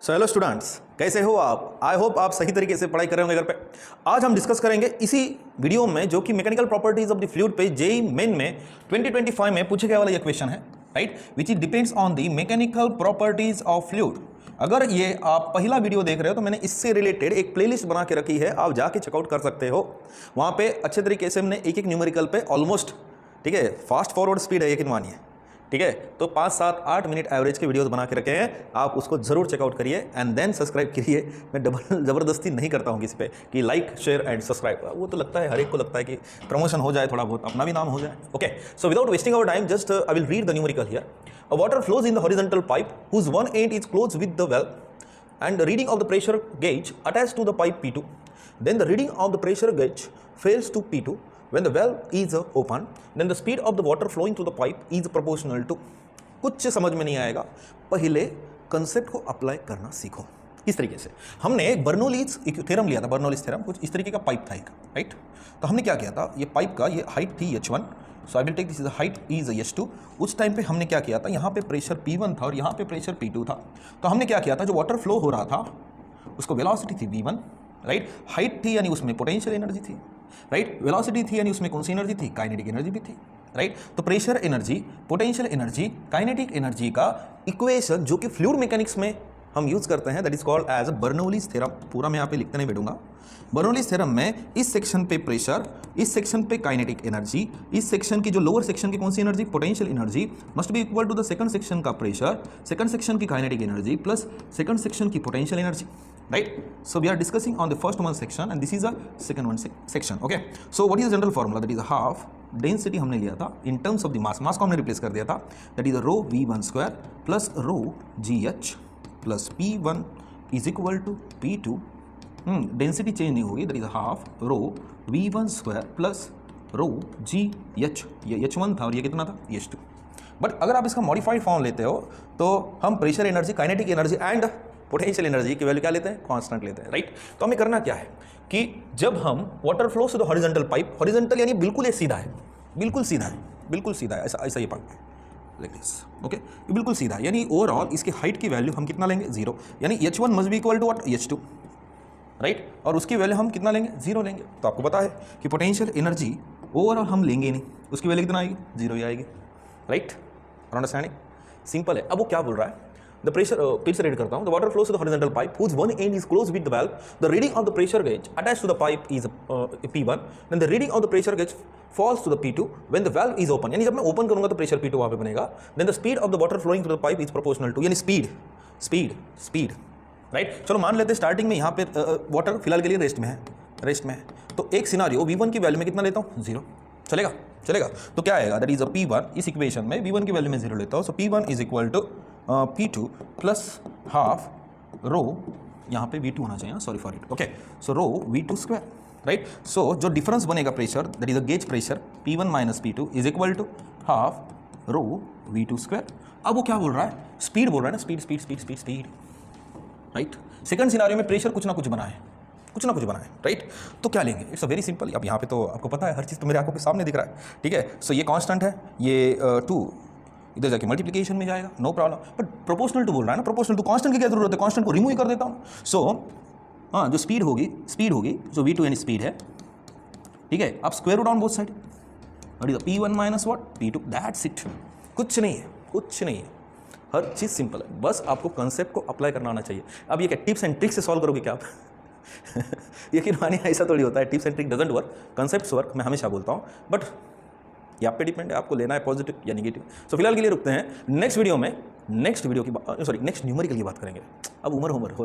So hello students, कैसे हो आप? आई होप आप सही तरीके से पढ़ाई कर रहे होंगे घर पे। आज हम डिस्कस करेंगे इसी वीडियो में जो कि mechanical properties of the fluid पे जेईई मेन में 2025 में पूछे गए वाला ये क्वेश्चन है, right, which is depends on the mechanical properties of fluid. अगर ये आप पहला वीडियो देख रहे हो तो मैंने इससे रिलेटेड एक प्लेलिस्ट बना के रखी है, आप जाके चेकआउट कर सकते हो। वहाँ पे अच्छे तरीके से हमने एक एक न्यूमेरिकल पे ऑलमोस्ट, ठीक है, फास्ट फॉरवर्ड स्पीड है, यकीन मानिए, ठीक है। तो 5, 7, 8 मिनट एवरेज के वीडियोस बना के रखे हैं, आप उसको जरूर चेकआउट करिए एंड देन सब्सक्राइब करिए। मैं ज़बरदस्ती नहीं करता हूँ किसी पे कि लाइक शेयर एंड सब्सक्राइब, वो तो लगता है हर एक को लगता है कि प्रमोशन हो जाए, थोड़ा बहुत अपना भी नाम हो जाए। Okay, so without wasting our time just I will read the numerical here. A water flows in the horizontal pipe whose one end is closed with the valve and the reading of the pressure gauge attached to the pipe P2. Then the reading of the pressure gauge fails to P2 when the valve is open. Then the speed of the water flowing through the pipe is proportional to। कुछ समझ में नहीं आएगा, पहले concept को apply करना सीखो। इस तरीके से हमने बर्नौलीज थ्योरम लिया था, बर्नौलीज थ्योरम कुछ इस तरीके का पाइप था एक, राइट। तो हमने क्या किया था, ये पाइप का ये हाइट थी h1, so I will take this is height is h2। उस टाइम पे हमने क्या किया था, यहाँ पे प्रेशर P1 था और यहाँ पे प्रेशर P2 था। तो हमने क्या किया था, जो वाटर फ्लो हो रहा था उसको वेलोसिटी थी V1, राइट, हाइट थी यानी उसमें पोटेंशियल एनर्जी थी, राइट, वेलोसिटी थी यानी उसमें कौन सी एनर्जी थी, काइनेटिक एनर्जी भी थी, राइट। तो pressure energy, potential energy, kinetic energy का इक्वेशन जो कि फ्लूइड मैकेनिक्स में हम यूज करते हैं, that is called as Bernoulli's theorem. पूरा मैं यहाँ पे लिखते नहीं बैठूंगा। बर्नौलीज थ्योरम में इस सेक्शन पे प्रेशर, इस सेक्शन पे काइनेटिक एनर्जी, इस सेक्शन की जो लोअर सेक्शन की कौन सी energy, potential energy, must be equal to the second section का प्रेशर, सेकंड सेक्शन की kinetic energy plus second section की potential energy, right? So we are discussing on the first one section and this is a second one section, okay? So what is the general formula? That is a half density हमने लिया था in terms of the mass को हमने replace कर दिया था, that is a rho v1 square plus rho gh plus p1 is equal to p2। Density change नहीं होगी, that is a half rho v1 square plus rho gh, ये h1 था और ये कितना था, h2। बट अगर आप इसका मॉडिफाइड फॉर्म लेते हो तो हम pressure energy, kinetic energy and potential energy की वैल्यू क्या लेते हैं, कांस्टेंट लेते हैं, राइट। तो हमें करना क्या है कि जब हम वाटर फ्लो से तो हॉरिजॉन्टल पाइप, हॉरिजॉन्टल यानी बिल्कुल ये सीधा है, बिल्कुल सीधा है, बिल्कुल सीधा है, ऐसा ऐसा ये पाइप है, लाइक दिस, ओके, ये बिल्कुल सीधा है, यानी ओवरऑल इसकी हाइट की वैल्यू हम कितना लेंगे, 0, यानी h1 must be equal to what, h2, right. और उसकी वैल्यू हम कितना लेंगे, 0 लेंगे। तो आपको पता है कि पोटेंशियल एनर्जी ओवरऑल हम लेंगे नहीं, उसकी वैल्यू कितना आएगी, 0 ही आएगी, राइट। अंडरस्टैंडिंग सिंपल है। अब वो क्या बोल रहा है, the pressure फिर से रीड करता हूँ, the water flows to the horizontal pipe whose one end is closed with the valve, the reading of the pressure gauge attached to the pipe is P1, then the reading of the pressure gauge falls to the P2 when the valve is open। यानी जब मैं open करूंगा तो pressure P2 वहाँ पे बनेगा, then the speed of the water flowing through the pipe is proportional to, यानी speed, right. चलो मान लेते हैं स्टार्टिंग में यहाँ पे वाटर फिलहाल के लिए रेस्ट में है, तो एक सिनारियो V1 की वैल्यू में कितना लेता हूँ, 0, चलेगा। तो क्या आएगा, दैट इज अ P1, इस इक्वेशन में V1 की वैल्यू में 0 लेता हूँ, so P1 is equal to P2 plus half rho, यहाँ पे V2 होना चाहिए, sorry for it, okay, so rho V2 square, right. So जो डिफरेंस बनेगा pressure, that is a gauge pressure P1 minus P2 is equal to half rho V2 square. अब वो क्या बोल रहा है, स्पीड बोल रहा है ना, स्पीड, राइट। सेकंड सिनारियो में प्रेशर कुछ ना कुछ बना है, राइट। तो क्या लेंगे, इट्स अ वेरी सिंपल। अब यहाँ पे तो आपको पता है हर चीज़ तो मेरे आंखों के सामने दिख रहा है, ठीक है। सो ये कांस्टेंट है, ये 2 इधर जाके मल्टीप्लिकेशन में जाएगा, no problem. But proportional to बोल रहा है ना, प्रोपोर्शनल टू कांस्टेंट की क्या जरूरत है, कांस्टेंट को रिमूव ही कर देता हूँ। सो हाँ, जो स्पीड होगी जो V2 यानी स्पीड है, ठीक है। आप square root on both side, P1 minus what, P2, that's it. कुछ नहीं है, हर चीज़ सिंपल है, बस आपको कंसेप्ट को अप्लाई करना आना चाहिए। अब ये क्या टिप्स एंड ट्रिक्स से सॉल्व करोगे क्या आप? यकीन मानिए ऐसा थोड़ी होता है, tips and trick doesn't work, concepts work, मैं हमेशा बोलता हूँ। बट ये आप पे डिपेंड है, आपको लेना है पॉजिटिव या नेगेटिव। सो फिलहाल के लिए रुकते हैं, नेक्स्ट न्यूमेरिकल की बात करेंगे। अब उम्र हो रही